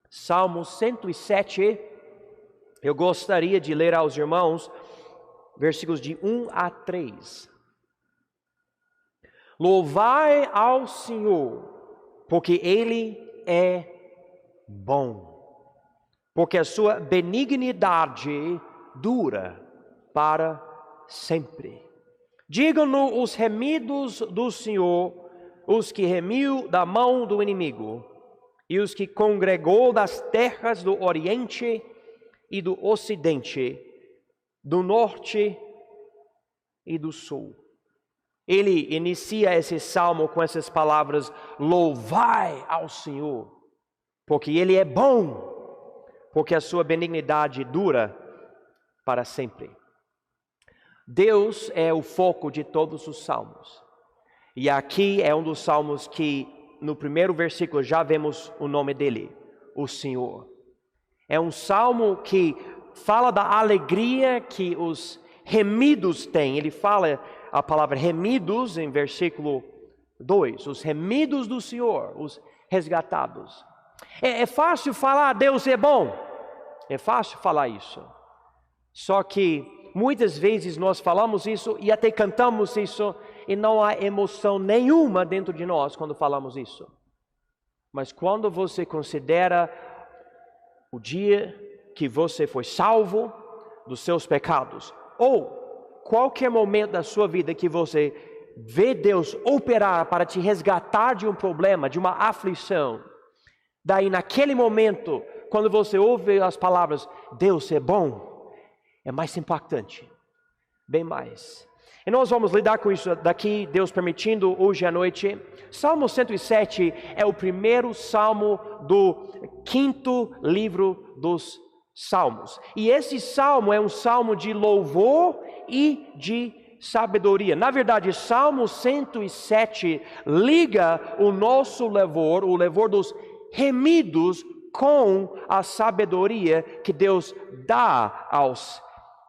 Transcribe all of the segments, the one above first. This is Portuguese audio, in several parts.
Salmo 107, eu gostaria de ler aos irmãos, versículos de 1 a 3. Louvai ao Senhor, porque Ele é bom, porque a sua benignidade dura para sempre. Digam-no os remidos do Senhor, os que remiu da mão do inimigo, e os que congregou das terras do Oriente e do Ocidente, do Norte e do Sul. Ele inicia esse salmo com essas palavras: louvai ao Senhor, porque Ele é bom, porque a sua benignidade dura para sempre. Deus é o foco de todos os salmos. E aqui é um dos salmos que, no primeiro versículo, já vemos o nome dele, o Senhor. É um salmo que fala da alegria que os remidos têm. Ele fala a palavra remidos em versículo 2. Os remidos do Senhor, os resgatados. É fácil falar Deus é bom. É fácil falar isso. Só que muitas vezes nós falamos isso e até cantamos isso e não há emoção nenhuma dentro de nós quando falamos isso. Mas quando você considera o dia que você foi salvo dos seus pecados, ou qualquer momento da sua vida que você vê Deus operar para te resgatar de um problema, de uma aflição, daí naquele momento, quando você ouve as palavras Deus é bom, é mais impactante, bem mais. E nós vamos lidar com isso daqui, Deus permitindo, hoje à noite. Salmo 107 é o primeiro salmo do 5º livro dos Salmos. E esse salmo é um salmo de louvor e de sabedoria. Na verdade, Salmo 107 liga o nosso louvor, o louvor dos remidos, com a sabedoria que Deus dá aos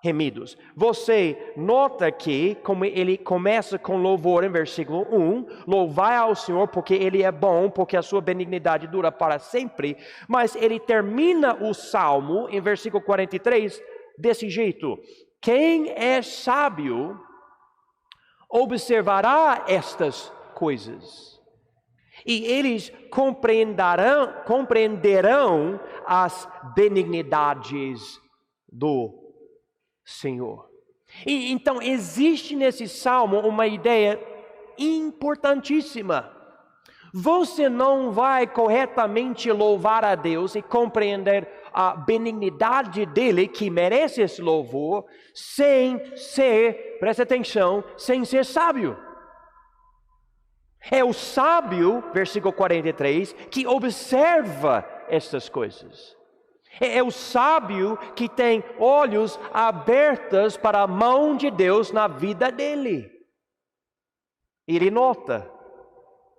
remidos. Você nota que, como ele começa com louvor em versículo 1, louvai ao Senhor porque Ele é bom, porque a sua benignidade dura para sempre, mas ele termina o salmo em versículo 43 desse jeito: quem é sábio observará estas coisas, e eles compreenderão as benignidades do Senhor. E então existe nesse salmo uma ideia importantíssima. Você não vai corretamente louvar a Deus e compreender a benignidade dele, que merece esse louvor, sem ser, preste atenção, sem ser sábio. É o sábio, versículo 43, que observa estas coisas. É o sábio que tem olhos abertos para a mão de Deus na vida dele. Ele nota,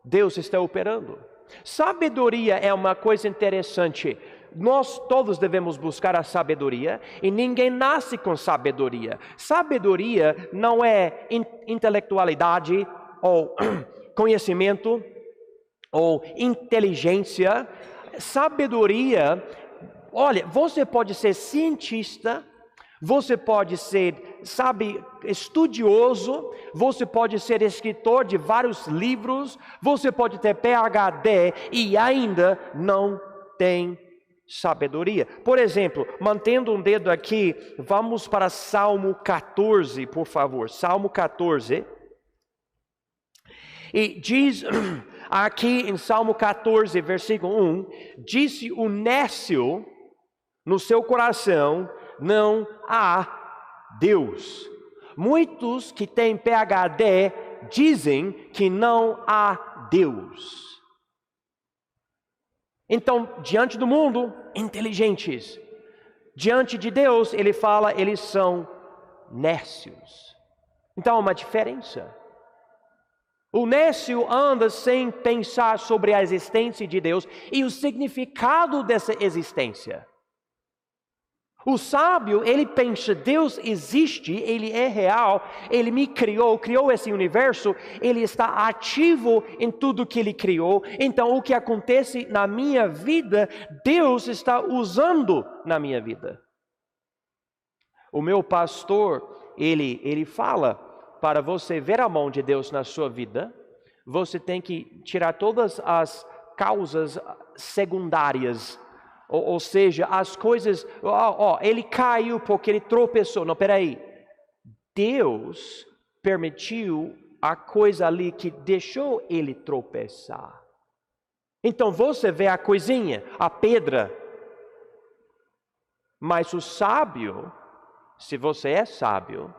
Deus está operando. Sabedoria é uma coisa interessante. Nós todos devemos buscar a sabedoria e ninguém nasce com sabedoria. Sabedoria não é intelectualidade ou conhecimento ou inteligência. Sabedoria, olha, você pode ser cientista, você pode ser, estudioso, você pode ser escritor de vários livros, você pode ter PhD e ainda não tem sabedoria. Por exemplo, mantendo um dedo aqui, vamos para Salmo 14, por favor. Salmo 14. E diz aqui em Salmo 14, versículo 1, disse o nécio no seu coração, não há Deus. Muitos que têm PhD dizem que não há Deus. Então, diante do mundo, inteligentes. Diante de Deus, ele fala, eles são nécios. Então, há uma diferença. O nécio anda sem pensar sobre a existência de Deus e o significado dessa existência. O sábio, ele pensa, Deus existe, Ele é real, Ele me criou esse universo, Ele está ativo em tudo que Ele criou. Então, o que acontece na minha vida, Deus está usando na minha vida. O meu pastor, ele fala, para você ver a mão de Deus na sua vida, você tem que tirar todas as causas secundárias. Ou seja, as coisas, ele caiu porque ele tropeçou. Não, peraí. Deus permitiu a coisa ali que deixou ele tropeçar. Então você vê a coisinha, a pedra. Mas o sábio, se você é sábio,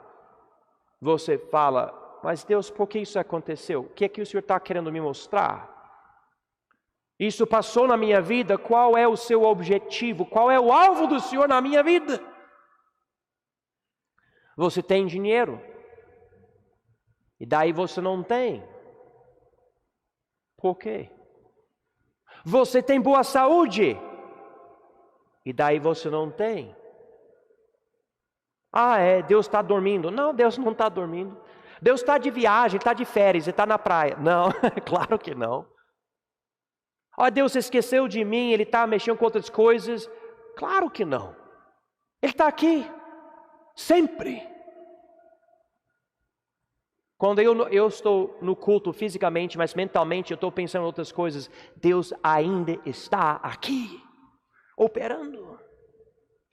você fala, mas Deus, por que isso aconteceu? O que é que o Senhor está querendo me mostrar? Isso passou na minha vida, qual é o seu objetivo? Qual é o alvo do Senhor na minha vida? Você tem dinheiro, e daí você não tem. Por quê? Você tem boa saúde, e daí você não tem. Deus está dormindo. Não, Deus não está dormindo. Deus está de viagem, está de férias, está na praia. Não, claro que não. Deus esqueceu de mim, Ele está mexendo com outras coisas. Claro que não. Ele está aqui, sempre. Quando eu estou no culto fisicamente, mas mentalmente eu estou pensando em outras coisas, Deus ainda está aqui, operando,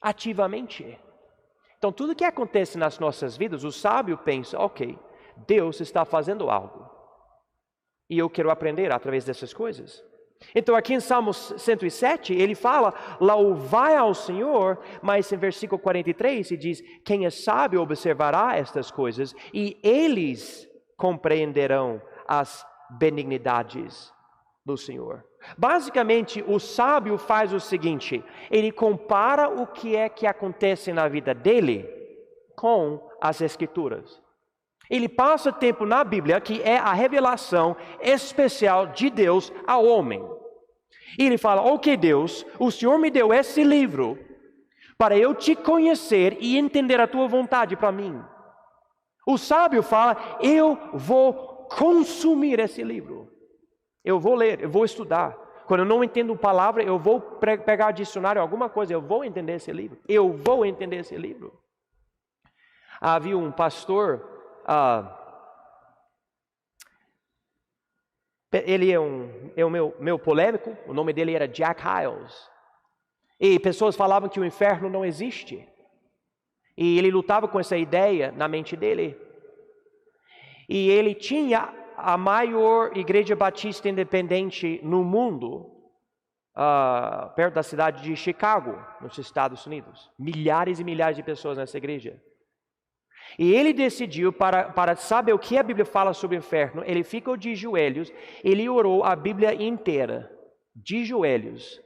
ativamente. Então tudo que acontece nas nossas vidas, o sábio pensa, ok, Deus está fazendo algo. E eu quero aprender através dessas coisas. Então aqui em Salmos 107, ele fala, louvai ao Senhor, mas em versículo 43 ele diz, quem é sábio observará estas coisas, e eles compreenderão as benignidades do Senhor. Basicamente, o sábio faz o seguinte, ele compara o que é que acontece na vida dele com as Escrituras. Ele passa tempo na Bíblia, que é a revelação especial de Deus ao homem. E ele fala, ok Deus, o Senhor me deu esse livro para eu te conhecer e entender a tua vontade para mim. O sábio fala, eu vou consumir esse livro. Eu vou ler, eu vou estudar. Quando eu não entendo palavra, eu vou pegar dicionário, alguma coisa, eu vou entender esse livro. Eu vou entender esse livro. Havia um pastor... ele é o meu polêmico, o nome dele era Jack Hyles. E pessoas falavam que o inferno não existe. E ele lutava com essa ideia na mente dele. E ele tinha a maior igreja batista independente no mundo, perto da cidade de Chicago, nos Estados Unidos. Milhares e milhares de pessoas nessa igreja. E ele decidiu, para saber o que a Bíblia fala sobre o inferno, ele ficou de joelhos, ele orou a Bíblia inteira, de joelhos,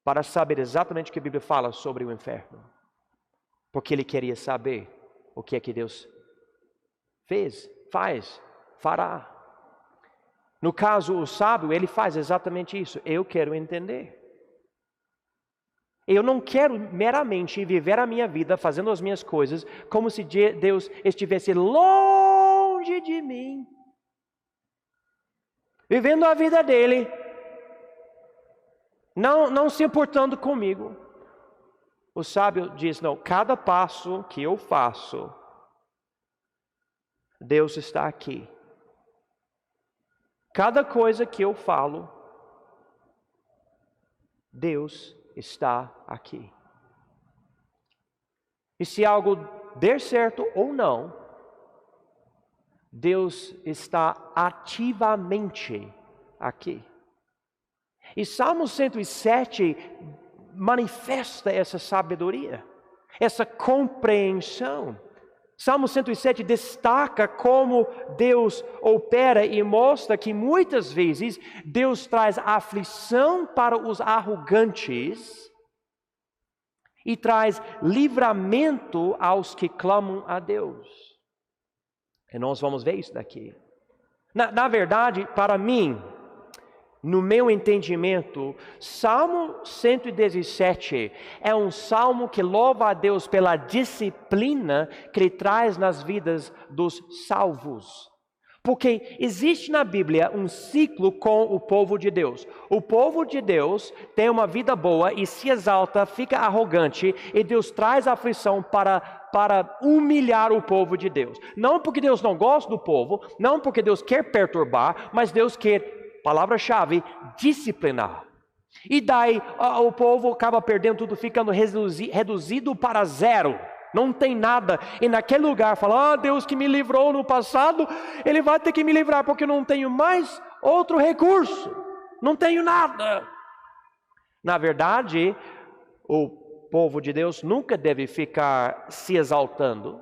para saber exatamente o que a Bíblia fala sobre o inferno. Porque ele queria saber o que é que Deus fará. No caso, o sábio, ele faz exatamente isso. Eu quero entender. Eu não quero meramente viver a minha vida fazendo as minhas coisas como se Deus estivesse longe de mim, vivendo a vida dele, não se importando comigo. O sábio diz, não, cada passo que eu faço, Deus está aqui. Cada coisa que eu falo, Deus está aqui. E se algo der certo ou não, Deus está ativamente aqui. E Salmo 107 manifesta essa sabedoria, essa compreensão. Salmo 107 destaca como Deus opera e mostra que muitas vezes Deus traz aflição para os arrogantes e traz livramento aos que clamam a Deus. E nós vamos ver isso daqui. Na verdade, para mim, No meu entendimento, Salmo 117 é um salmo que louva a Deus pela disciplina que Ele traz nas vidas dos salvos. Porque existe na Bíblia um ciclo com o povo de Deus. O povo de Deus tem uma vida boa e se exalta, fica arrogante, e Deus traz aflição para humilhar o povo de Deus. Não porque Deus não gosta do povo, não porque Deus quer perturbar, mas Deus quer, palavra-chave, disciplinar. E daí o povo acaba perdendo tudo, ficando reduzido para zero. Não tem nada. E naquele lugar fala, Deus que me livrou no passado, Ele vai ter que me livrar, porque eu não tenho mais outro recurso. Não tenho nada. Na verdade, o povo de Deus nunca deve ficar se exaltando.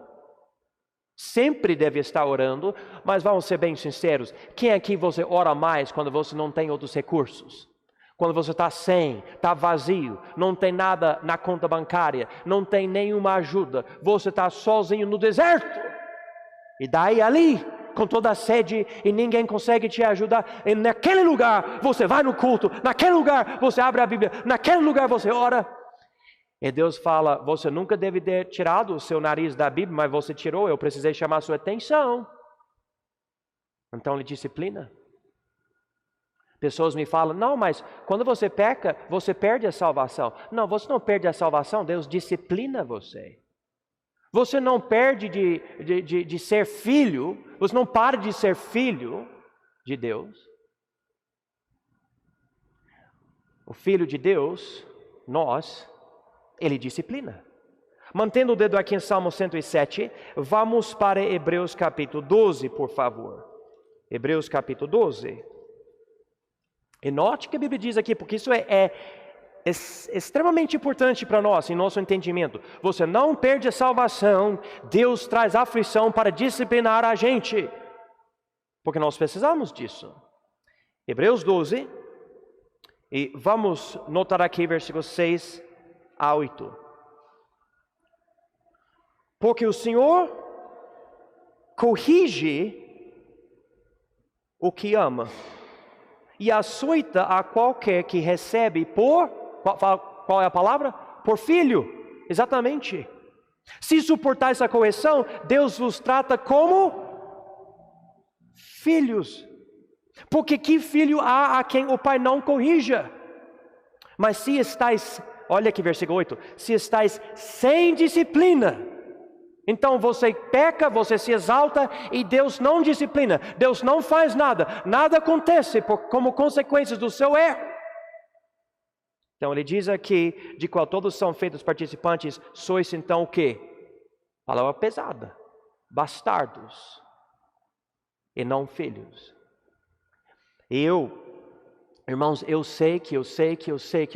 Sempre deve estar orando, mas vamos ser bem sinceros, quem aqui você ora mais quando você não tem outros recursos? Quando você está sem, está vazio, não tem nada na conta bancária, não tem nenhuma ajuda, você está sozinho no deserto. E daí ali, com toda a sede e ninguém consegue te ajudar, e naquele lugar você vai no culto, naquele lugar você abre a Bíblia, naquele lugar você ora. E Deus fala, você nunca deve ter tirado o seu nariz da Bíblia, mas você tirou, eu precisei chamar a sua atenção. Então Ele disciplina. Pessoas me falam, não, mas quando você peca, você perde a salvação. Não, você não perde a salvação, Deus disciplina você. Você não perde de ser filho, você não para de ser filho de Deus. O Filho de Deus, nós, Ele disciplina. Mantendo o dedo aqui em Salmo 107, vamos para Hebreus capítulo 12, por favor. Hebreus capítulo 12. E note que a Bíblia diz aqui, porque isso é extremamente importante para nós, em nosso entendimento. Você não perde a salvação, Deus traz aflição para disciplinar a gente. Porque nós precisamos disso. Hebreus 12, e vamos notar aqui versículos 6 a 8. Porque o Senhor corrige o que ama, e açoita a qualquer que recebe por, qual é a palavra? Por filho, exatamente. Se suportar essa correção, Deus vos trata como filhos. Porque que filho há a quem o pai não corrija? Mas se estáis, olha aqui versículo 8, se estáis sem disciplina, então você peca, você se exalta e Deus não disciplina, Deus não faz nada, nada acontece como consequências do seu erro. Então Ele diz aqui, de qual todos são feitos participantes, sois então o quê? Palavra pesada, bastardos e não filhos. Irmãos, eu sei que eu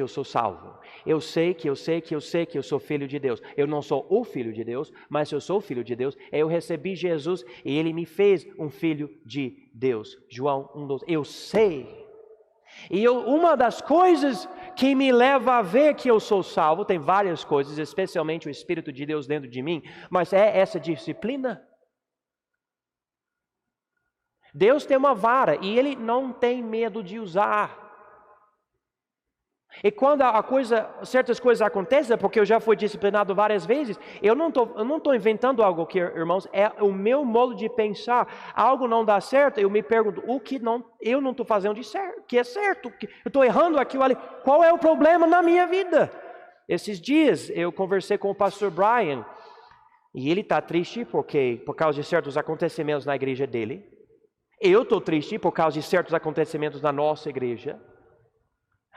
sou salvo. Eu sei que eu sou filho de Deus. Eu não sou o filho de Deus, mas se eu sou filho de Deus, eu recebi Jesus e Ele me fez um filho de Deus. João 1:12. Eu sei. E uma das coisas que me leva a ver que eu sou salvo, tem várias coisas, especialmente o Espírito de Deus dentro de mim, mas é essa disciplina. Deus tem uma vara e Ele não tem medo de usar. E quando certas coisas acontecem, porque eu já fui disciplinado várias vezes, eu não estou inventando algo aqui, irmãos, é o meu modo de pensar. Algo não dá certo, eu me pergunto, eu não estou fazendo de certo, que é certo, que eu estou errando aquilo ali, qual é o problema na minha vida? Esses dias eu conversei com o pastor Brian, e ele está triste por causa de certos acontecimentos na igreja dele. Eu estou triste por causa de certos acontecimentos na nossa igreja.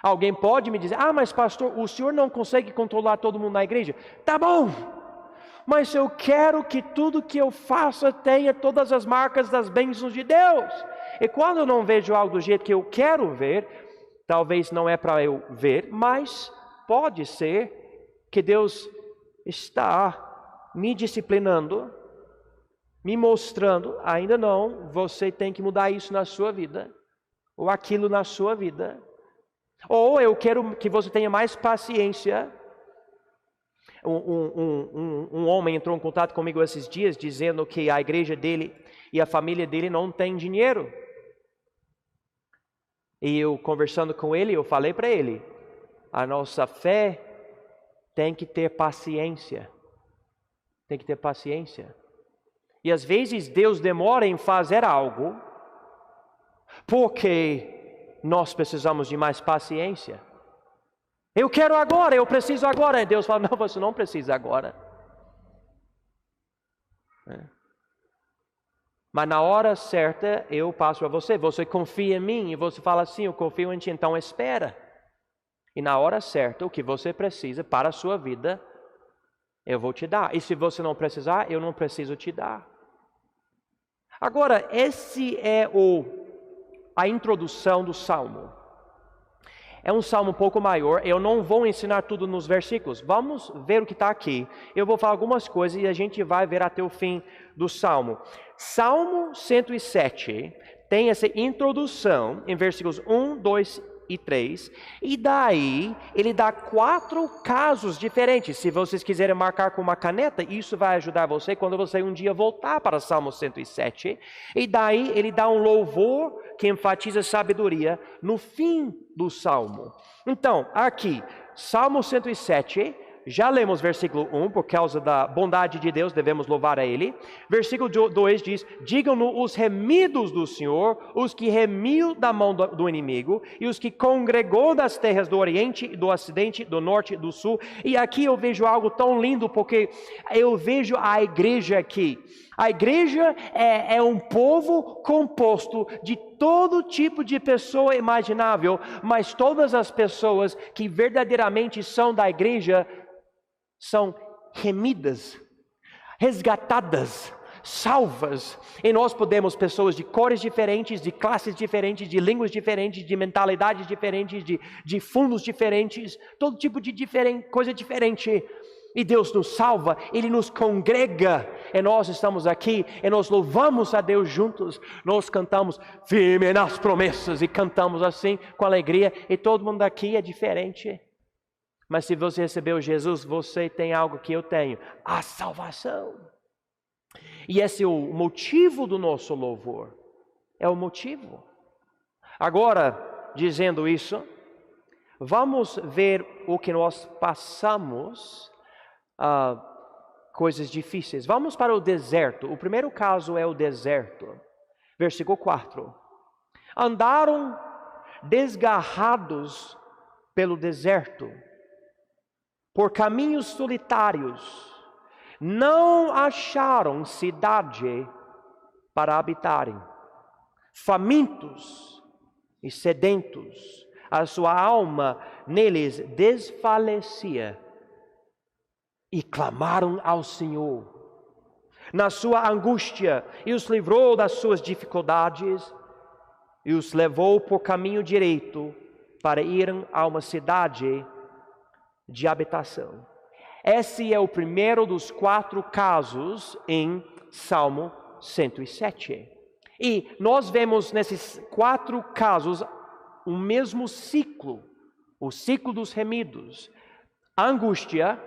Alguém pode me dizer, mas pastor, o senhor não consegue controlar todo mundo na igreja? Tá bom, mas eu quero que tudo que eu faça tenha todas as marcas das bênçãos de Deus. E quando eu não vejo algo do jeito que eu quero ver, talvez não é para eu ver, mas pode ser que Deus está me disciplinando, me mostrando, ainda não, você tem que mudar isso na sua vida, ou aquilo na sua vida. Ou eu quero que você tenha mais paciência. Um homem entrou em contato comigo esses dias, dizendo que a igreja dele e a família dele não tem dinheiro. E eu conversando com ele, eu falei para ele, a nossa fé tem que ter paciência. Tem que ter paciência. E às vezes Deus demora em fazer algo, porque nós precisamos de mais paciência. Eu quero agora, eu preciso agora. E Deus fala, não, você não precisa agora. Mas na hora certa eu passo a você. Você confia em mim e você fala assim, eu confio em ti, então espera. E na hora certa, o que você precisa para a sua vida, eu vou te dar. E se você não precisar, eu não preciso te dar. Agora, esse é a introdução do Salmo. É um salmo um pouco maior, eu não vou ensinar tudo nos versículos. Vamos ver o que está aqui. Eu vou falar algumas coisas e a gente vai ver até o fim do salmo. Salmo 107 tem essa introdução em versículos 1, 2 e 3. E daí ele dá 4 casos diferentes. Se vocês quiserem marcar com uma caneta, isso vai ajudar você quando você um dia voltar para Salmo 107. E daí ele dá um louvor que enfatiza sabedoria no fim do salmo. Então, aqui, Salmo 107, já lemos versículo 1, por causa da bondade de Deus, devemos louvar a Ele. Versículo 2 diz, digam-no os remidos do Senhor, os que remiu da mão do inimigo, e os que congregou das terras do Oriente, do Ocidente, do Norte e do Sul. E aqui eu vejo algo tão lindo, porque eu vejo a igreja aqui. A igreja é um povo composto de todo tipo de pessoa imaginável, mas todas as pessoas que verdadeiramente são da igreja são remidas, resgatadas, salvas. E nós podemos, pessoas de cores diferentes, de classes diferentes, de línguas diferentes, de mentalidades diferentes, de fundos diferentes, todo tipo de coisa diferente. E Deus nos salva, Ele nos congrega, e nós estamos aqui, e nós louvamos a Deus juntos, nós cantamos firme nas promessas, e cantamos assim, com alegria, e todo mundo aqui é diferente. Mas se você recebeu Jesus, você tem algo que eu tenho, a salvação. E esse é o motivo do nosso louvor, é o motivo. Agora, dizendo isso, vamos ver o que nós passamos, coisas difíceis. Vamos para o deserto. O primeiro caso é o deserto. Versículo 4. Andaram desgarrados pelo deserto, por caminhos solitários, não acharam cidade para habitarem. Famintos e sedentos, a sua alma neles desfalecia. E clamaram ao Senhor na sua angústia, e os livrou das suas dificuldades, e os levou por caminho direito, para irem a uma cidade de habitação. Esse é o primeiro dos 4 casos em Salmo 107. E nós vemos nesses 4 casos o mesmo ciclo, o ciclo dos remidos: angústia,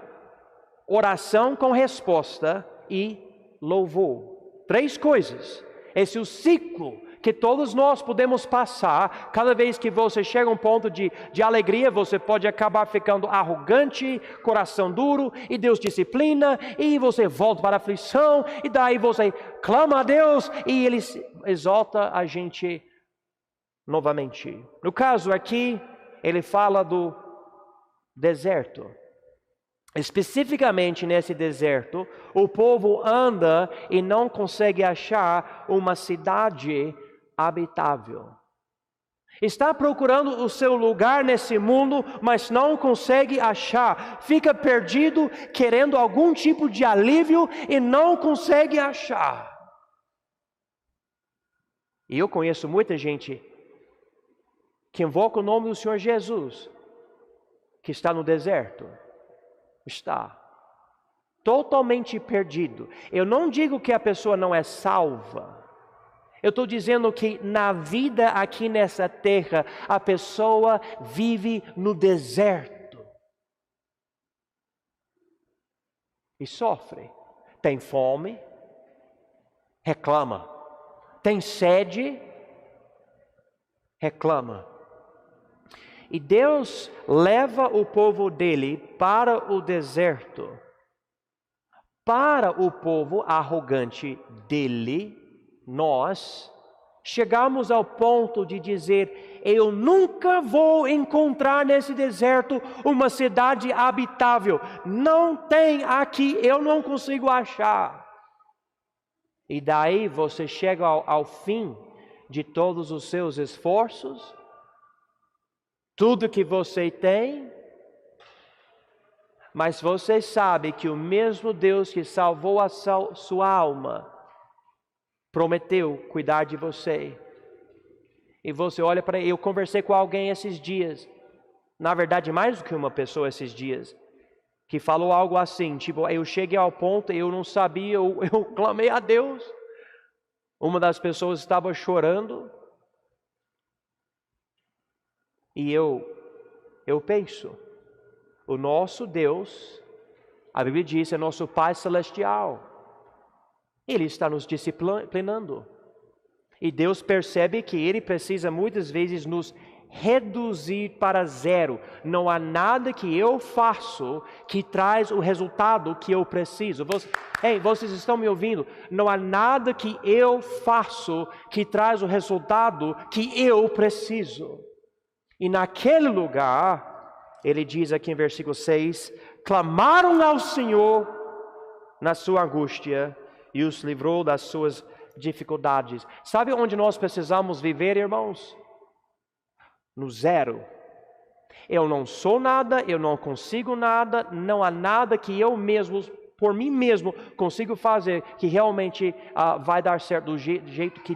oração com resposta e louvor. 3 coisas. Esse é o ciclo que todos nós podemos passar. Cada vez que você chega a um ponto de alegria, você pode acabar ficando arrogante, coração duro, e Deus disciplina, e você volta para a aflição, e daí você clama a Deus, e Ele exalta a gente novamente. No caso aqui, ele fala do deserto. Especificamente nesse deserto, o povo anda e não consegue achar uma cidade habitável. Está procurando o seu lugar nesse mundo, mas não consegue achar. Fica perdido, querendo algum tipo de alívio e não consegue achar. E eu conheço muita gente que invoca o nome do Senhor Jesus, que está no deserto. Está totalmente perdido. Eu não digo que a pessoa não é salva. Eu estou dizendo que na vida aqui nessa terra, a pessoa vive no deserto. E sofre. Tem fome, reclama. Tem sede, reclama. E Deus leva o povo dele para o deserto. Para o povo arrogante dele, nós chegamos ao ponto de dizer: eu nunca vou encontrar nesse deserto uma cidade habitável. Não tem aqui, eu não consigo achar. E daí você chega ao fim de todos os seus esforços, tudo que você tem, mas você sabe que o mesmo Deus que salvou a sua alma prometeu cuidar de você. E você olha para ele. Eu conversei com alguém esses dias, na verdade mais do que uma pessoa esses dias, que falou algo assim, tipo, eu cheguei ao ponto, eu não sabia, eu clamei a Deus. Uma das pessoas estava chorando, e eu penso, o nosso Deus, a Bíblia diz, é nosso Pai Celestial. Ele está nos disciplinando. E Deus percebe que Ele precisa muitas vezes nos reduzir para zero. Não há nada que eu faço que traz o resultado que eu preciso. Vocês estão me ouvindo? Não há nada que eu faço que traz o resultado que eu preciso. E naquele lugar, ele diz aqui em versículo 6, clamaram ao Senhor na sua angústia e os livrou das suas dificuldades. Sabe onde nós precisamos viver, irmãos? No zero. Eu não sou nada, eu não consigo nada, não há nada que eu mesmo, por mim mesmo, consigo fazer que realmente vai dar certo do jeito que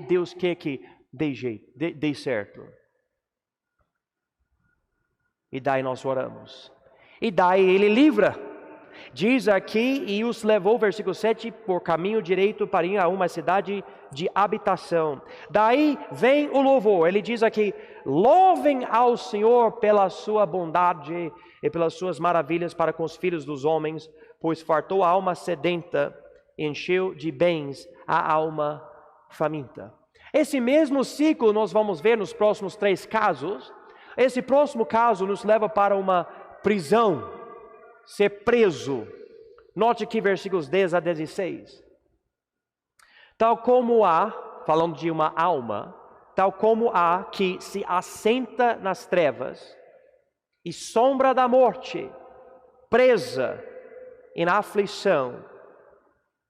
Deus quer que dê certo. E daí nós oramos. E daí Ele livra. Diz aqui, e os levou, versículo 7, por caminho direito para ir a uma cidade de habitação. Daí vem o louvor. Ele diz aqui, louvem ao Senhor pela sua bondade e pelas suas maravilhas para com os filhos dos homens, pois fartou a alma sedenta, encheu de bens a alma faminta. Esse mesmo ciclo nós vamos ver nos próximos 3 casos. Esse próximo caso nos leva para uma prisão, ser preso. Note aqui versículos 10 a 16. Tal como há, falando de uma alma, tal como há que se assenta nas trevas e sombra da morte, presa em aflição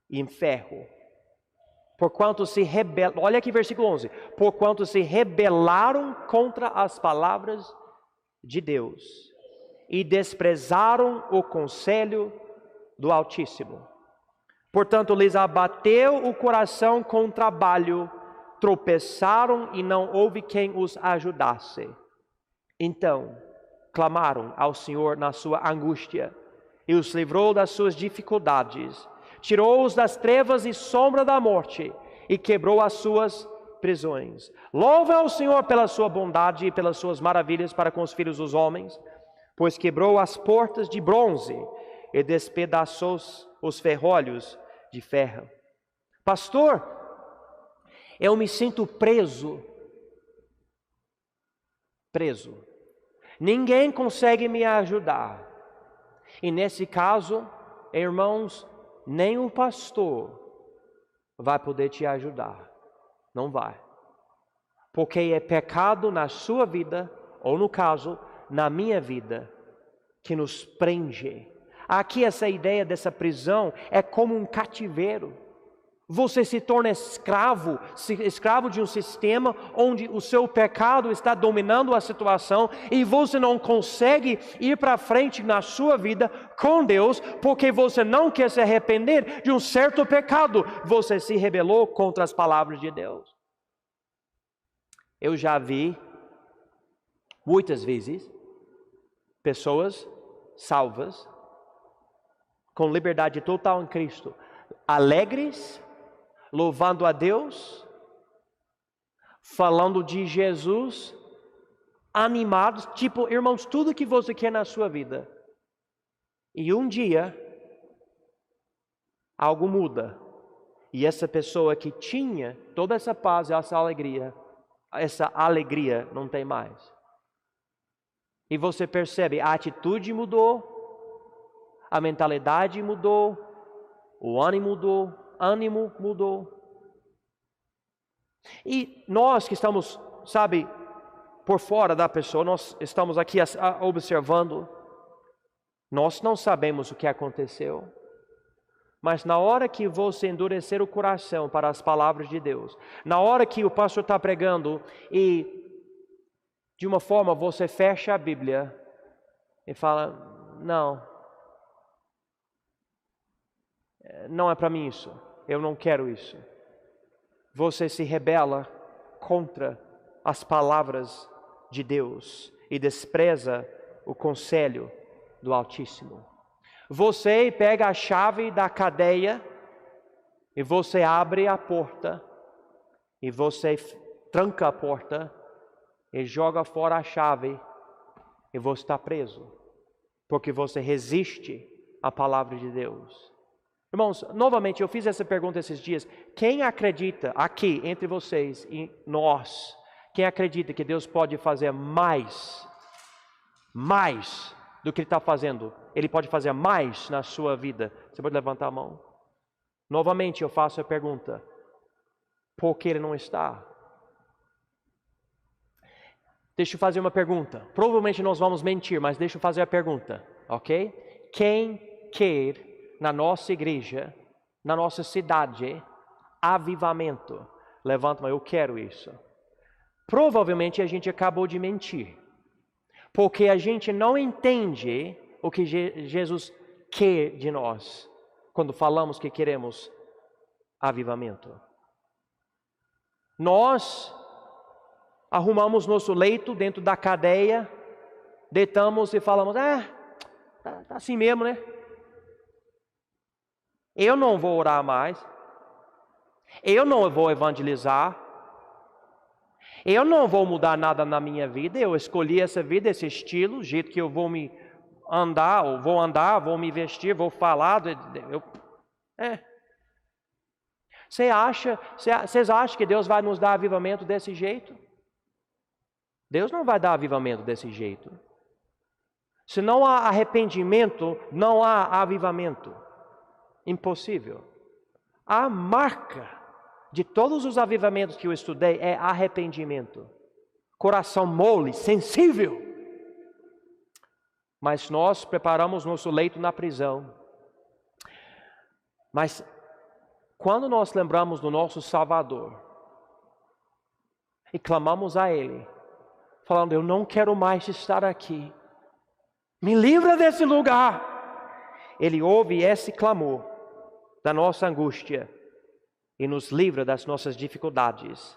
e em ferro. Porquanto se rebelaram, olha aqui versículo 11, porquanto se rebelaram contra as palavras de Deus e desprezaram o conselho do Altíssimo. Portanto, lhes abateu o coração com trabalho, tropeçaram e não houve quem os ajudasse. Então, clamaram ao Senhor na sua angústia e os livrou das suas dificuldades. Tirou-os das trevas e sombra da morte e quebrou as suas prisões. Louve ao Senhor pela sua bondade e pelas suas maravilhas para com os filhos dos homens, pois quebrou as portas de bronze e despedaçou os ferrolhos de ferro. Pastor, eu me sinto preso. Ninguém consegue me ajudar. E nesse caso, irmãos, nem o pastor vai poder te ajudar. Não vai. Porque é pecado na sua vida, ou no caso, na minha vida, que nos prende. Aqui essa ideia dessa prisão é como um cativeiro. Você se torna escravo de um sistema onde o seu pecado está dominando a situação e você não consegue ir para frente na sua vida com Deus porque você não quer se arrepender de um certo pecado. Você se rebelou contra as palavras de Deus. Eu já vi muitas vezes pessoas salvas com liberdade total em Cristo, alegres, louvando a Deus, falando de Jesus, animados, tipo, irmãos, tudo que você quer na sua vida. E um dia, algo muda. E essa pessoa que tinha toda essa paz e essa alegria não tem mais. E você percebe, a atitude mudou, a mentalidade mudou, o ânimo mudou. E nós que estamos, sabe, por fora da pessoa, nós estamos aqui observando, nós não sabemos o que aconteceu. Mas na hora que você endurecer o coração para as palavras de Deus, na hora que o pastor está pregando e de uma forma você fecha a Bíblia e fala, não é para mim isso, eu não quero isso. Você se rebela contra as palavras de Deus e despreza o conselho do Altíssimo. Você pega a chave da cadeia e você abre a porta e você tranca a porta e joga fora a chave e você está preso, porque você resiste à palavra de Deus. Irmãos, novamente eu fiz essa pergunta esses dias. Quem acredita aqui entre vocês e nós, quem acredita que Deus pode fazer mais do que Ele está fazendo? Ele pode fazer mais na sua vida? Você pode levantar a mão? Novamente eu faço a pergunta. Por que Ele não está? Deixa eu fazer uma pergunta. Provavelmente nós vamos mentir, mas deixa eu fazer a pergunta, ok? Quem quer na nossa igreja, na nossa cidade, avivamento? Levanta a mão, eu quero isso. Provavelmente a gente acabou de mentir, porque a gente não entende o que Jesus quer de nós, quando falamos que queremos avivamento. Nós arrumamos nosso leito dentro da cadeia, deitamos e falamos, tá assim mesmo, né? Eu não vou orar mais, eu não vou evangelizar, eu não vou mudar nada na minha vida, eu escolhi essa vida, esse estilo, o jeito que eu vou me andar, vou me vestir, vou falar, Vocês acham que Deus vai nos dar avivamento desse jeito? Deus não vai dar avivamento desse jeito. Se não há arrependimento, não há avivamento. Impossível. A marca de todos os avivamentos que eu estudei é arrependimento. Coração mole, sensível. Mas nós preparamos nosso leito na prisão. Mas quando nós lembramos do nosso Salvador e clamamos a Ele, falando, eu não quero mais estar aqui, me livra desse lugar. Ele ouve esse clamor da nossa angústia e nos livra das nossas dificuldades.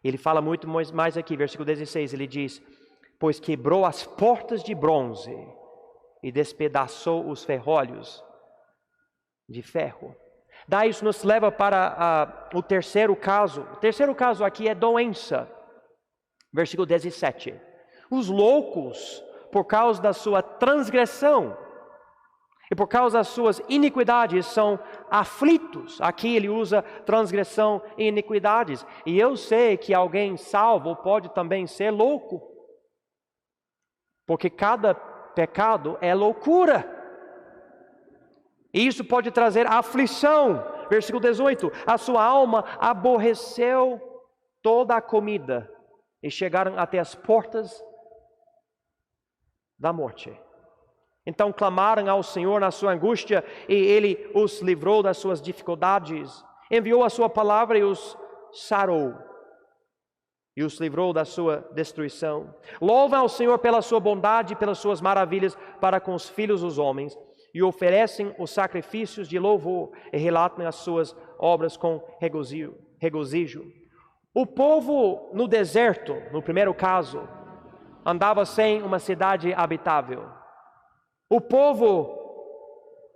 Ele fala muito mais aqui, versículo 16, ele diz, pois quebrou as portas de bronze e despedaçou os ferrolhos de ferro. Daí isso nos leva para o terceiro caso. O terceiro caso aqui é doença. Versículo 17. Os loucos, por causa da sua transgressão e por causa das suas iniquidades, são aflitos. Aqui ele usa transgressão e iniquidades. E eu sei que alguém salvo pode também ser louco, porque cada pecado é loucura. E isso pode trazer aflição. Versículo 18. A sua alma aborreceu toda a comida e chegaram até as portas da morte. Então clamaram ao Senhor na sua angústia e Ele os livrou das suas dificuldades. Enviou a sua palavra e os sarou e os livrou da sua destruição. Louvam ao Senhor pela sua bondade e pelas suas maravilhas para com os filhos dos homens. E oferecem os sacrifícios de louvor e relatam as suas obras com regozijo. O povo no deserto, no primeiro caso, andava sem uma cidade habitável. O povo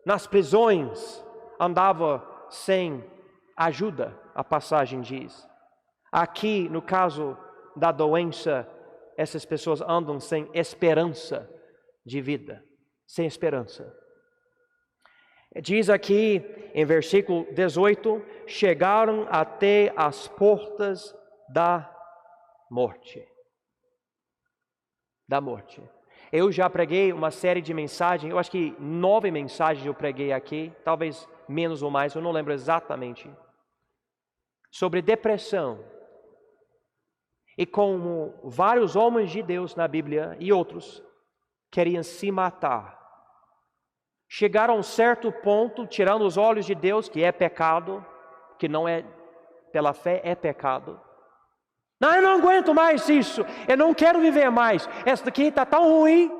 nas prisões andava sem ajuda, a passagem diz. Aqui, no caso da doença, essas pessoas andam sem esperança de vida, sem esperança. Diz aqui em versículo 18, chegaram até as portas da morte. Da morte. Eu já preguei uma série de mensagens, eu acho que 9 mensagens eu preguei aqui, talvez menos ou mais, eu não lembro exatamente, sobre depressão. E como vários homens de Deus na Bíblia e outros queriam se matar. Chegaram a um certo ponto, tirando os olhos de Deus, que é pecado, que não é pela fé, é pecado. Não, eu não aguento mais isso, eu não quero viver mais, essa daqui está tão ruim.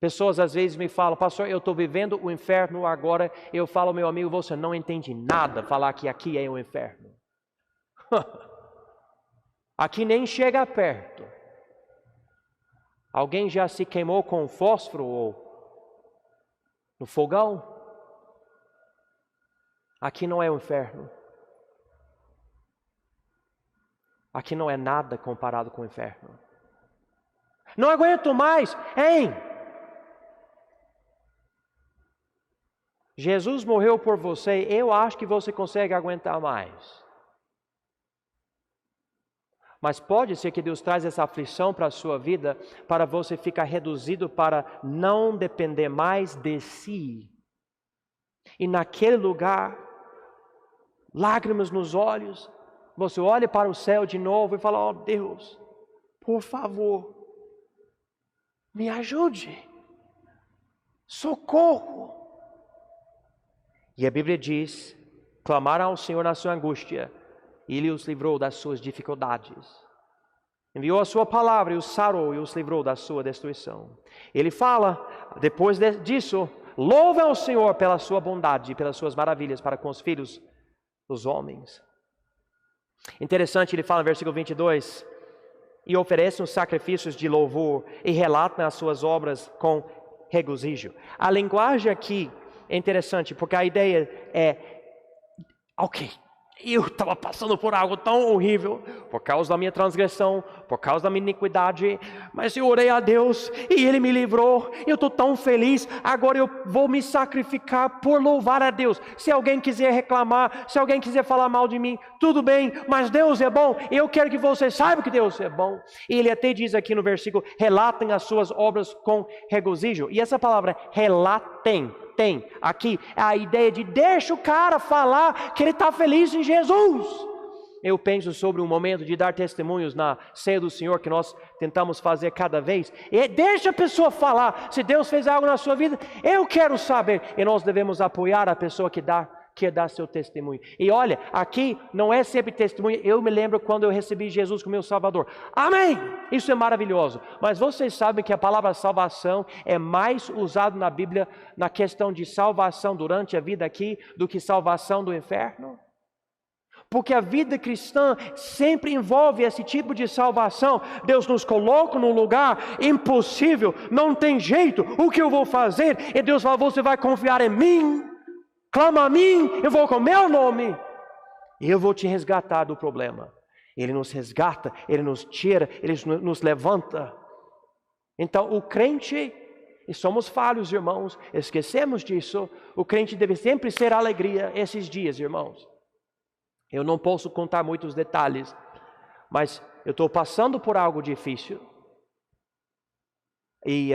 Pessoas às vezes me falam, pastor, eu estou vivendo o inferno agora. Eu falo, meu amigo, você não entende nada falar que aqui é o inferno. Aqui nem chega perto. Alguém já se queimou com fósforo ou no fogão? Aqui não é o inferno. Aqui não é nada comparado com o inferno. Não aguento mais, hein? Jesus morreu por você, eu acho que você consegue aguentar mais. Mas pode ser que Deus traz essa aflição para a sua vida, para você ficar reduzido para não depender mais de si. E naquele lugar, lágrimas nos olhos, você olha para o céu de novo e fala, ó Deus, por favor, me ajude, socorro. E a Bíblia diz, clamaram ao Senhor na sua angústia, e Ele os livrou das suas dificuldades. Enviou a sua palavra e os sarou e os livrou da sua destruição. Ele fala, depois disso, louve ao Senhor pela sua bondade e pelas suas maravilhas para com os filhos dos homens. Interessante, ele fala no versículo 22, e oferecem os sacrifícios de louvor e relatam as suas obras com regozijo. A linguagem aqui é interessante, porque a ideia é, ok, eu estava passando por algo tão horrível, por causa da minha transgressão, por causa da minha iniquidade, mas eu orei a Deus e Ele me livrou, eu estou tão feliz, agora eu vou me sacrificar por louvar a Deus. Se alguém quiser reclamar, se alguém quiser falar mal de mim, tudo bem, mas Deus é bom, eu quero que você saiba que Deus é bom. E Ele até diz aqui no versículo, relatem as suas obras com regozijo, e essa palavra relatem, tem aqui a ideia de deixa o cara falar que ele está feliz em Jesus. Eu penso sobre um momento de dar testemunhos na ceia do Senhor que nós tentamos fazer cada vez. E deixa a pessoa falar, se Deus fez algo na sua vida, eu quero saber. E nós devemos apoiar a pessoa que quer dar seu testemunho. E olha, aqui não é sempre testemunho. Eu me lembro quando eu recebi Jesus como meu Salvador. Amém! Isso é maravilhoso. Mas vocês sabem que a palavra salvação é mais usada na Bíblia na questão de salvação durante a vida aqui do que salvação do inferno? Porque a vida cristã sempre envolve esse tipo de salvação. Deus nos coloca num lugar impossível, não tem jeito, o que eu vou fazer? E Deus fala, você vai confiar em mim? Clama a mim, eu vou com o meu nome, e eu vou te resgatar do problema. Ele nos resgata, Ele nos tira, Ele nos levanta. Então o crente, e somos falhos, irmãos, esquecemos disso, o crente deve sempre ser alegria esses dias, irmãos. Eu não posso contar muitos detalhes, mas eu estou passando por algo difícil, e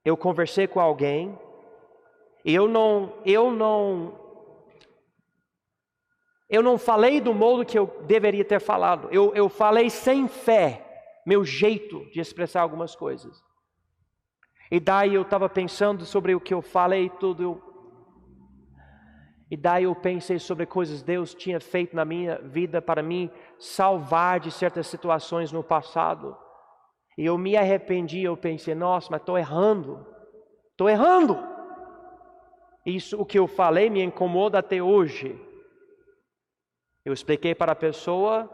eu conversei com alguém, eu não falei do modo que eu deveria ter falado. Eu falei sem fé, meu jeito de expressar algumas coisas. E daí eu estava pensando sobre o que eu falei tudo. E daí eu pensei sobre coisas que Deus tinha feito na minha vida para me salvar de certas situações no passado. E eu me arrependi, eu pensei, nossa, mas estou errando. Isso, o que eu falei, me incomoda até hoje. Eu expliquei para a pessoa,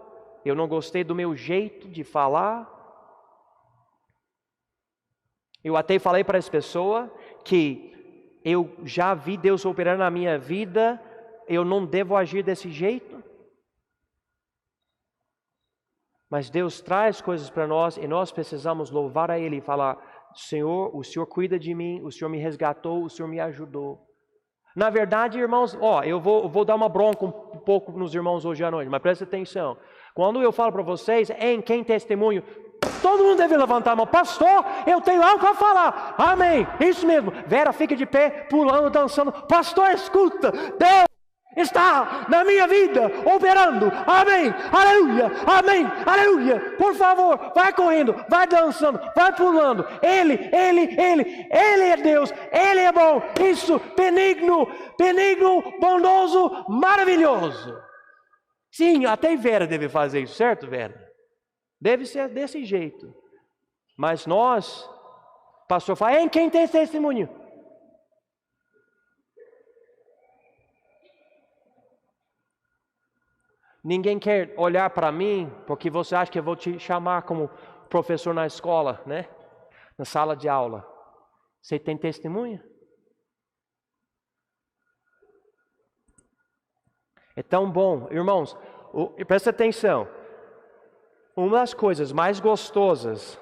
eu não gostei do meu jeito de falar. Eu até falei para essa pessoa que eu já vi Deus operando na minha vida, eu não devo agir desse jeito. Mas Deus traz coisas para nós e nós precisamos louvar a Ele e falar, Senhor, o Senhor cuida de mim, o Senhor me resgatou, o Senhor me ajudou. Na verdade, irmãos, eu vou dar uma bronca um pouco nos irmãos hoje à noite, mas presta atenção. Quando eu falo para vocês, em quem testemunho, Todo mundo deve levantar a mão. Pastor, eu tenho algo para falar. Amém. Isso mesmo. Vera fica de pé, pulando, dançando. Pastor, escuta. Deus está na minha vida, operando. Amém. Aleluia. Amém. Aleluia. Por favor, vai correndo, vai dançando, vai pulando. Ele é Deus. Ele é bom. Isso, benigno, bondoso, maravilhoso. Sim, até Vera deve fazer isso, certo, Vera? Deve ser desse jeito. Mas nós, pastor fala, em quem tem testemunho? Ninguém quer olhar para mim, porque você acha que eu vou te chamar como professor na escola, né? Na sala de aula. Você tem testemunha? É tão bom. Irmãos, presta atenção. Uma das coisas mais gostosas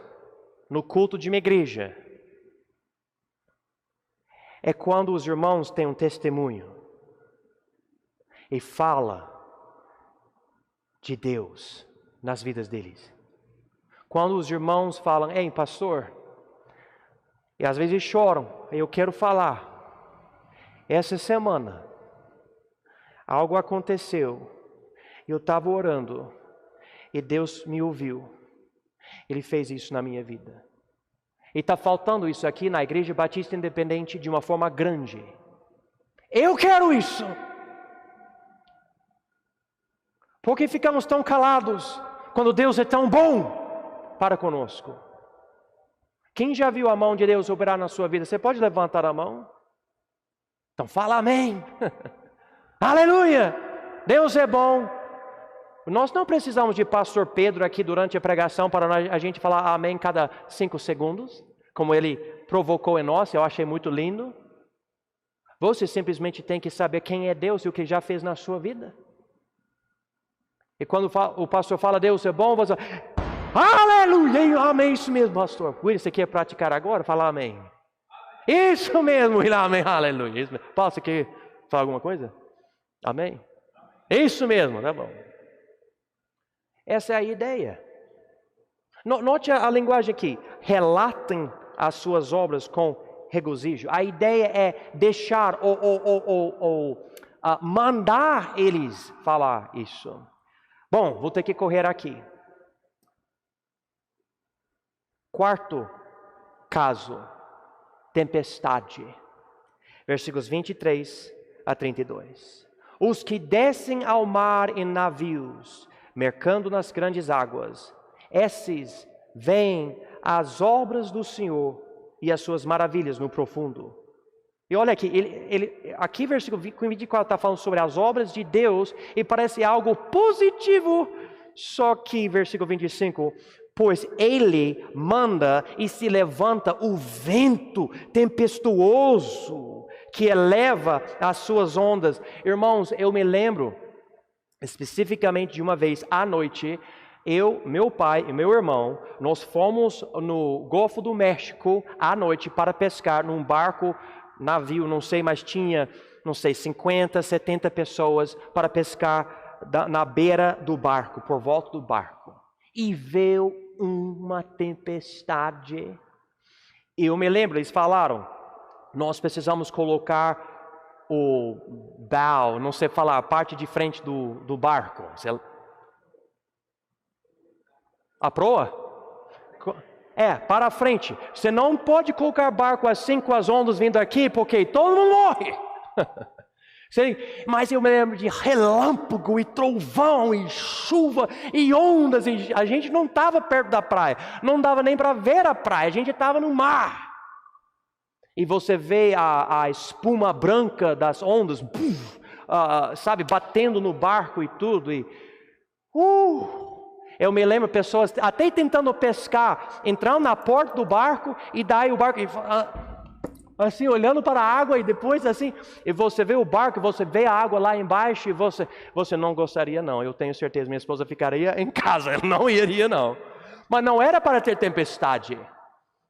no culto de uma igreja é quando os irmãos têm um testemunho e fala de Deus nas vidas deles. Quando os irmãos falam, ei pastor, e às vezes choram, eu quero falar, essa semana algo aconteceu, eu estava orando e Deus me ouviu, Ele fez isso na minha vida. E está faltando isso aqui na Igreja Batista Independente de uma forma grande. Eu quero isso. Por que ficamos tão calados quando Deus é tão bom para conosco? Quem já viu a mão de Deus operar na sua vida? Você pode levantar a mão? Então fala amém. Aleluia! Deus é bom. Nós não precisamos de pastor Pedro aqui durante a pregação para a gente falar amém cada 5 segundos, como ele provocou em nós, eu achei muito lindo. Você simplesmente tem que saber quem é Deus e o que já fez na sua vida. E quando o pastor fala Deus é bom, você aleluia, amém, isso mesmo, pastor. Você quer praticar agora? Fala amém. Isso mesmo, amém, aleluia. Paulo, você quer falar alguma coisa? Amém? Isso mesmo, tá bom. Essa é a ideia. Note a linguagem aqui. Relatem as suas obras com regozijo. A ideia é deixar ou mandar eles falar isso. Bom, vou ter que correr aqui. Quarto caso. Tempestade. Versículos 23 a 32. Os que descem ao mar em navios, mercando nas grandes águas, esses veem as obras do Senhor e as suas maravilhas no profundo. E olha aqui, aqui versículo 24 está falando sobre as obras de Deus e parece algo positivo, só que versículo 25, pois Ele manda e se levanta o vento tempestuoso que eleva as suas ondas. Irmãos, eu me lembro especificamente de uma vez à noite, meu pai e meu irmão, nós fomos no Golfo do México à noite para pescar num barco, navio, não sei, mas tinha, 50, 70 pessoas para pescar na beira do barco, por volta do barco. E veio uma tempestade. E eu me lembro, eles falaram, nós precisamos colocar o bow, não sei falar, a parte de frente do barco. A proa? Para frente. Você não pode colocar barco assim com as ondas vindo aqui, porque todo mundo morre. Mas eu me lembro de relâmpago e trovão e chuva e ondas. E a gente não estava perto da praia. Não dava nem para ver a praia. A gente estava no mar. E você vê a espuma branca das ondas, batendo no barco e tudo. Eu me lembro pessoas até tentando pescar, entrando na porta do barco e daí o barco assim olhando para a água e depois assim, e você vê o barco, você vê a água lá embaixo e você não gostaria não. Eu tenho certeza minha esposa ficaria em casa, ela não iria não. Mas não era para ter tempestade.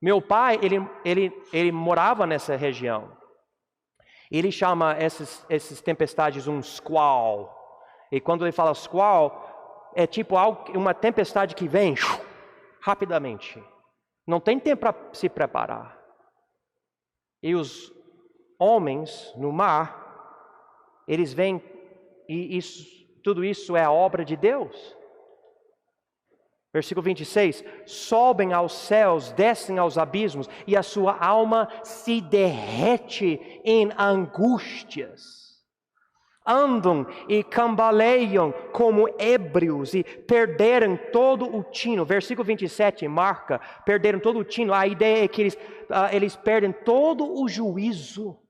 Meu pai, ele morava nessa região. Ele chama essas tempestades um squall. E quando ele fala squall, é tipo uma tempestade que vem rapidamente. Não tem tempo para se preparar. E os homens no mar, eles veem, e tudo isso é a obra de Deus. Versículo 26, sobem aos céus, descem aos abismos, e a sua alma se derrete em angústias. Andam e cambaleiam como ébrios e perderam todo o tino. Versículo 27 marca, perderam todo o tino. A ideia é que eles perdem todo o juízo.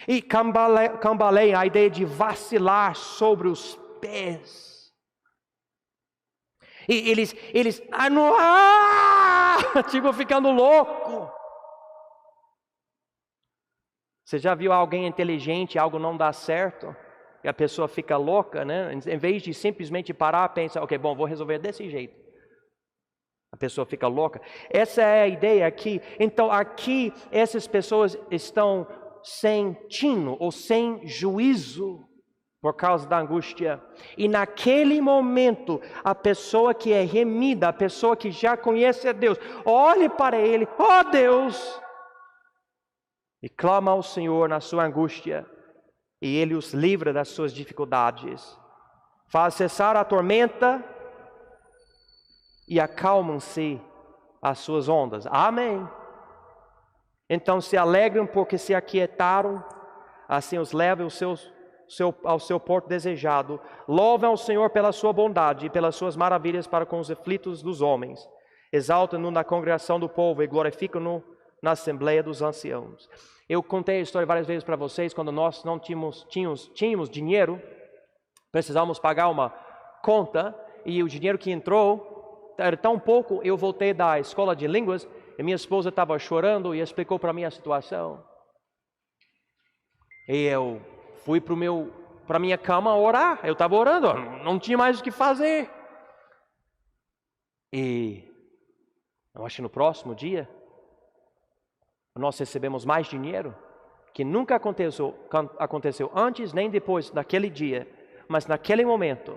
E cambaleiam, a ideia de vacilar sobre os pés. E eles tipo ficando louco. Você já viu alguém inteligente, algo não dá certo, e a pessoa fica louca, né? Em vez de simplesmente parar, pensa, ok, bom, vou resolver desse jeito. A pessoa fica louca. Essa é a ideia aqui. Então aqui, essas pessoas estão sem tino, ou sem juízo, por causa da angústia. E naquele momento, a pessoa que é remida, a pessoa que já conhece a Deus, olhe para Ele, ó Deus, e clama ao Senhor na sua angústia, e Ele os livra das suas dificuldades. Faz cessar a tormenta, e acalmam-se as suas ondas. Amém. Então se alegram porque se aquietaram, assim os leva ao seu porto desejado. Louvem ao Senhor pela sua bondade e pelas suas maravilhas para com os aflitos dos homens. Exaltam-no na congregação do povo e glorificam-no na assembleia dos anciãos. Eu contei a história várias vezes para vocês, quando nós não tínhamos dinheiro, precisávamos pagar uma conta, e o dinheiro que entrou era tão pouco. Eu voltei da escola de línguas, e minha esposa estava chorando e explicou para mim a situação. E eu fui para minha cama orar. Eu estava orando, não tinha mais o que fazer. E eu acho que no próximo dia nós recebemos mais dinheiro, que nunca aconteceu antes nem depois daquele dia, mas naquele momento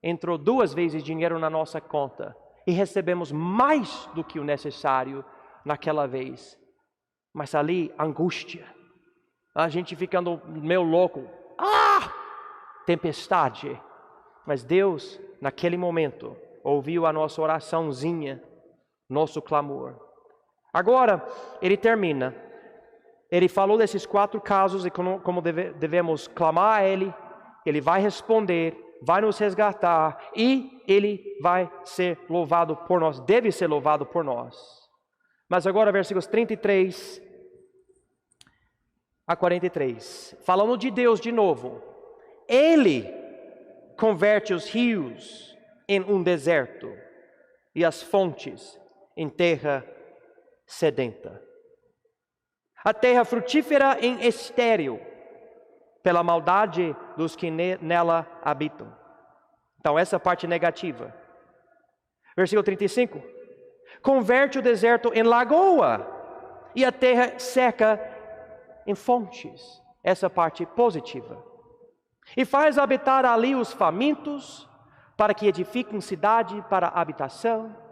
entrou 2 vezes dinheiro na nossa conta e recebemos mais do que o necessário naquela vez. Mas ali, angústia, a gente ficando meio louco, tempestade. Mas Deus, naquele momento, ouviu a nossa oraçãozinha, nosso clamor. Agora, ele termina. Ele falou desses 4 casos e como devemos clamar a Ele. Ele vai responder, vai nos resgatar e Ele vai ser louvado por nós, deve ser louvado por nós. Mas agora, versículos 33 a 43. Falando de Deus de novo. Ele converte os rios em um deserto e as fontes em terra sedenta. A terra frutífera em estéril, pela maldade dos que nela habitam. Então essa parte negativa. Versículo 35. Converte o deserto em lagoa e a terra seca em fontes. Essa parte positiva. E faz habitar ali os famintos, para que edifiquem cidade para habitação.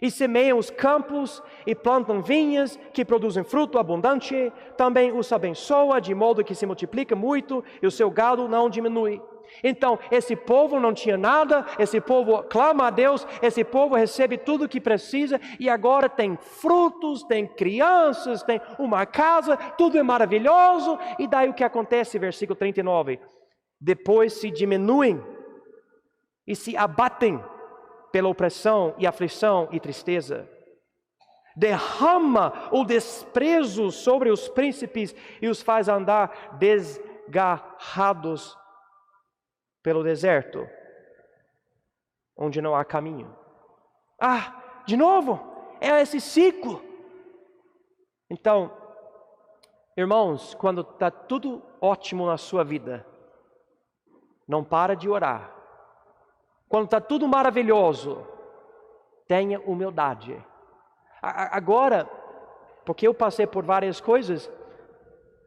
E semeiam os campos e plantam vinhas que produzem fruto abundante. Também os abençoa de modo que se multiplica muito e o seu gado não diminui. Então esse povo não tinha nada, esse povo clama a Deus, esse povo recebe tudo o que precisa e agora tem frutos, tem crianças, tem uma casa, tudo é maravilhoso. E daí o que acontece? Versículo 39. Depois se diminuem e se abatem pela opressão e aflição e tristeza. Derrama o desprezo sobre os príncipes e os faz andar desgarrados pelo deserto, onde não há caminho. De novo, é esse ciclo. Então, irmãos, quando está tudo ótimo na sua vida, não para de orar. Quando está tudo maravilhoso, tenha humildade. Agora, porque eu passei por várias coisas,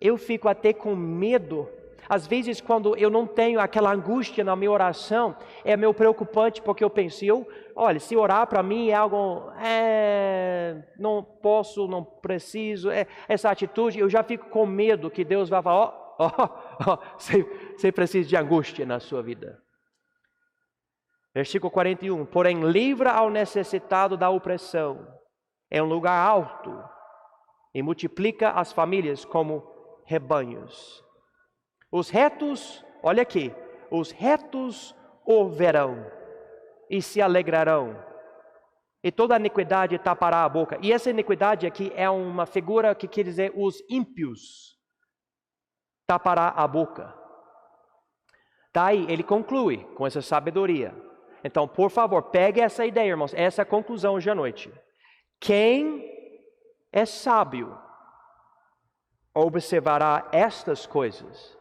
eu fico até com medo. Às vezes, quando eu não tenho aquela angústia na minha oração, é meio preocupante, porque eu penso, olha, se orar para mim é algo, não posso, não preciso, essa atitude, eu já fico com medo que Deus vai falar, você precisa de angústia na sua vida. Versículo 41, porém livra ao necessitado da opressão, em um lugar alto, e multiplica as famílias como rebanhos. Os retos, olha aqui, os retos o verão e se alegrarão, e toda iniquidade tapará a boca. E essa iniquidade aqui é uma figura que quer dizer os ímpios tapará a boca. Daí ele conclui com essa sabedoria. Então, por favor, pegue essa ideia, irmãos, essa conclusão hoje à noite. Quem é sábio observará estas coisas,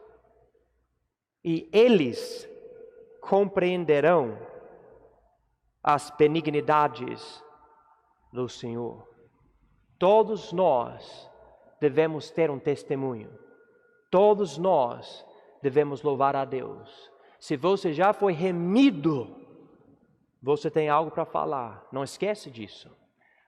e eles compreenderão as benignidades do Senhor. Todos nós devemos ter um testemunho. Todos nós devemos louvar a Deus. Se você já foi remido, você tem algo para falar. Não esquece disso.